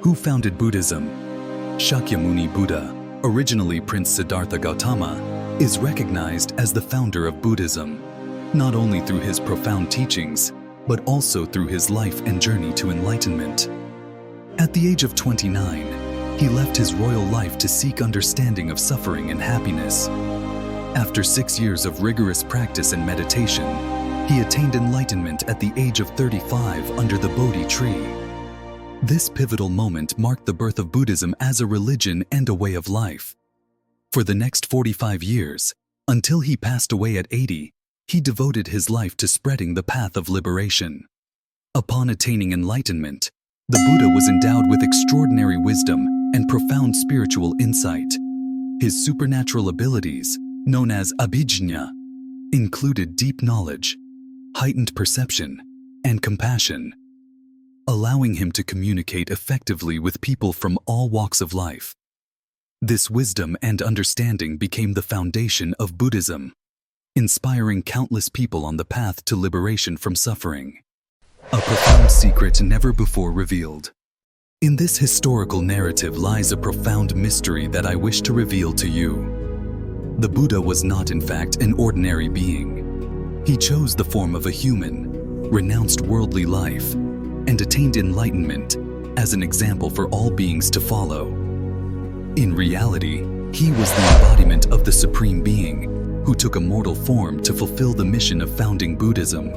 Who founded Buddhism? Shakyamuni Buddha, originally Prince Siddhartha Gautama, is recognized as the founder of Buddhism, not only through his profound teachings, but also through his life and journey to enlightenment. At the age of 29, he left his royal life to seek understanding of suffering and happiness. After 6 years of rigorous practice and meditation, he attained enlightenment at the age of 35 under the Bodhi tree. This pivotal moment marked the birth of Buddhism as a religion and a way of life. For the next 45 years, until he passed away at 80, he devoted his life to spreading the path of liberation. Upon attaining enlightenment, the Buddha was endowed with extraordinary wisdom and profound spiritual insight. His supernatural abilities, known as abhijñā, included deep knowledge, heightened perception, and compassion, allowing him to communicate effectively with people from all walks of life. This wisdom and understanding became the foundation of Buddhism, inspiring countless people on the path to liberation from suffering. A profound secret never before revealed. In this historical narrative lies a profound mystery that I wish to reveal to you. The Buddha was not, in fact, an ordinary being. He chose the form of a human, renounced worldly life, and attained enlightenment as an example for all beings to follow. In reality, he was the embodiment of the Supreme Being, who took a mortal form to fulfill the mission of founding Buddhism.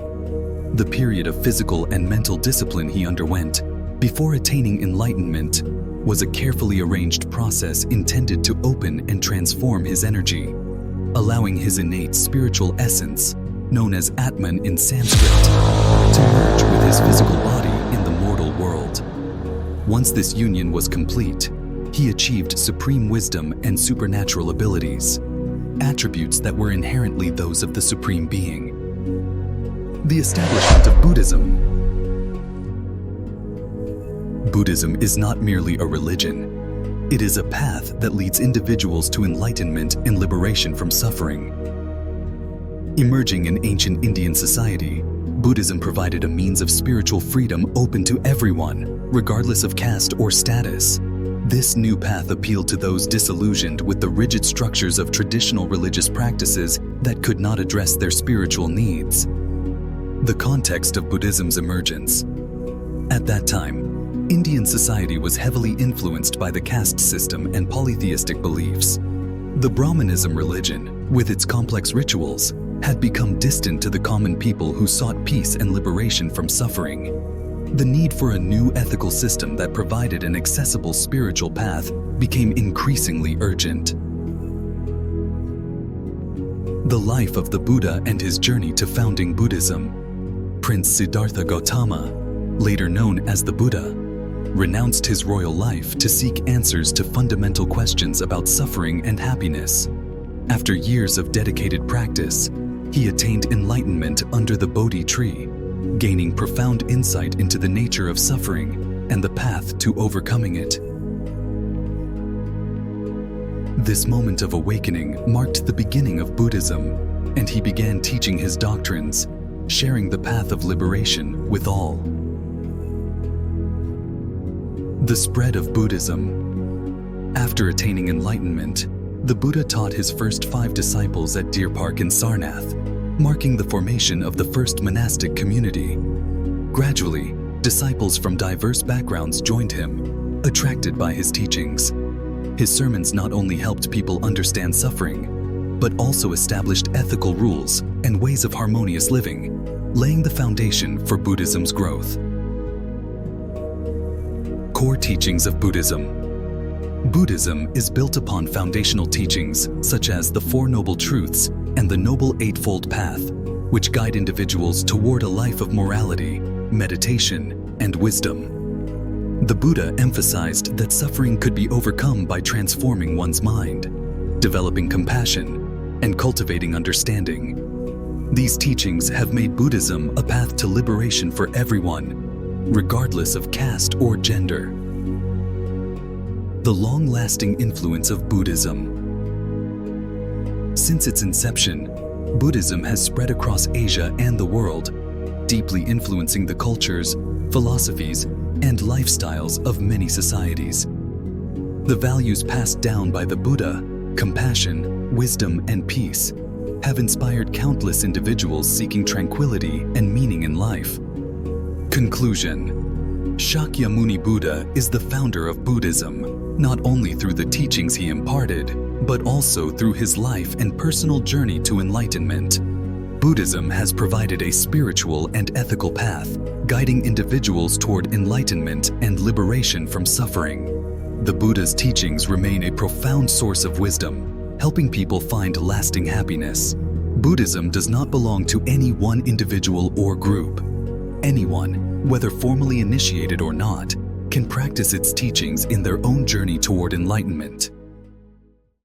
The period of physical and mental discipline he underwent before attaining enlightenment was a carefully arranged process intended to open and transform his energy, allowing his innate spiritual essence, known as Atman in Sanskrit, to merge with his physical body in the mortal world. Once this union was complete, he achieved supreme wisdom and supernatural abilities, attributes that were inherently those of the Supreme Being. The establishment of Buddhism. Buddhism is not merely a religion. It is a path that leads individuals to enlightenment and liberation from suffering. Emerging in ancient Indian society, Buddhism provided a means of spiritual freedom open to everyone, regardless of caste or status. This new path appealed to those disillusioned with the rigid structures of traditional religious practices that could not address their spiritual needs. The context of Buddhism's emergence. At that time, Indian society was heavily influenced by the caste system and polytheistic beliefs. The Brahmanism religion, with its complex rituals, had become distant to the common people who sought peace and liberation from suffering. The need for a new ethical system that provided an accessible spiritual path became increasingly urgent. The life of the Buddha and his journey to founding Buddhism. Prince Siddhartha Gautama, later known as the Buddha, renounced his royal life to seek answers to fundamental questions about suffering and happiness. After years of dedicated practice, he attained enlightenment under the Bodhi tree, gaining profound insight into the nature of suffering and the path to overcoming it. This moment of awakening marked the beginning of Buddhism, and he began teaching his doctrines, sharing the path of liberation with all. The spread of Buddhism. After attaining enlightenment, the Buddha taught his first 5 disciples at Deer Park in Sarnath, marking the formation of the first monastic community. Gradually, disciples from diverse backgrounds joined him, attracted by his teachings. His sermons not only helped people understand suffering, but also established ethical rules and ways of harmonious living, laying the foundation for Buddhism's growth. Core teachings of Buddhism. Buddhism is built upon foundational teachings such as the Four Noble Truths and the Noble Eightfold Path, which guide individuals toward a life of morality, meditation, and wisdom. The Buddha emphasized that suffering could be overcome by transforming one's mind, developing compassion, and cultivating understanding. These teachings have made Buddhism a path to liberation for everyone, regardless of caste or gender. The long-lasting influence of Buddhism. Since its inception, Buddhism has spread across Asia and the world, deeply influencing the cultures, philosophies, and lifestyles of many societies. The values passed down by the Buddha, compassion, wisdom, and peace, have inspired countless individuals seeking tranquility and meaning in life. Conclusion: Shakyamuni Buddha is the founder of Buddhism, not only through the teachings he imparted, but also through his life and personal journey to enlightenment. Buddhism has provided a spiritual and ethical path, guiding individuals toward enlightenment and liberation from suffering. The Buddha's teachings remain a profound source of wisdom, helping people find lasting happiness. Buddhism does not belong to any one individual or group. Anyone, whether formally initiated or not, can practice its teachings in their own journey toward enlightenment.